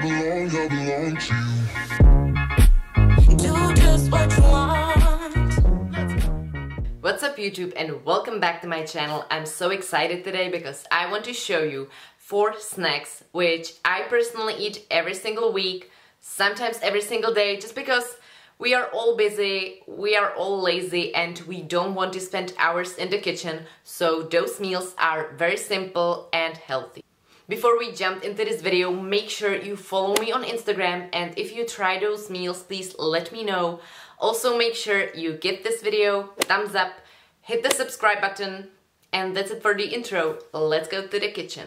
belong to you. Do just what you want. What's up YouTube, and welcome back to my channel. I'm so excited today because I want to show you 4 snacks which I personally eat every single week, sometimes every single day, just because we are all busy, we are all lazy, and we don't want to spend hours in the kitchen, so those meals are very simple and healthy. Before we jump into this video, make sure you follow me on Instagram, and if you try those meals, please let me know. Also make sure you give this video a thumbs up, hit the subscribe button, and that's it for the intro. Let's go to the kitchen.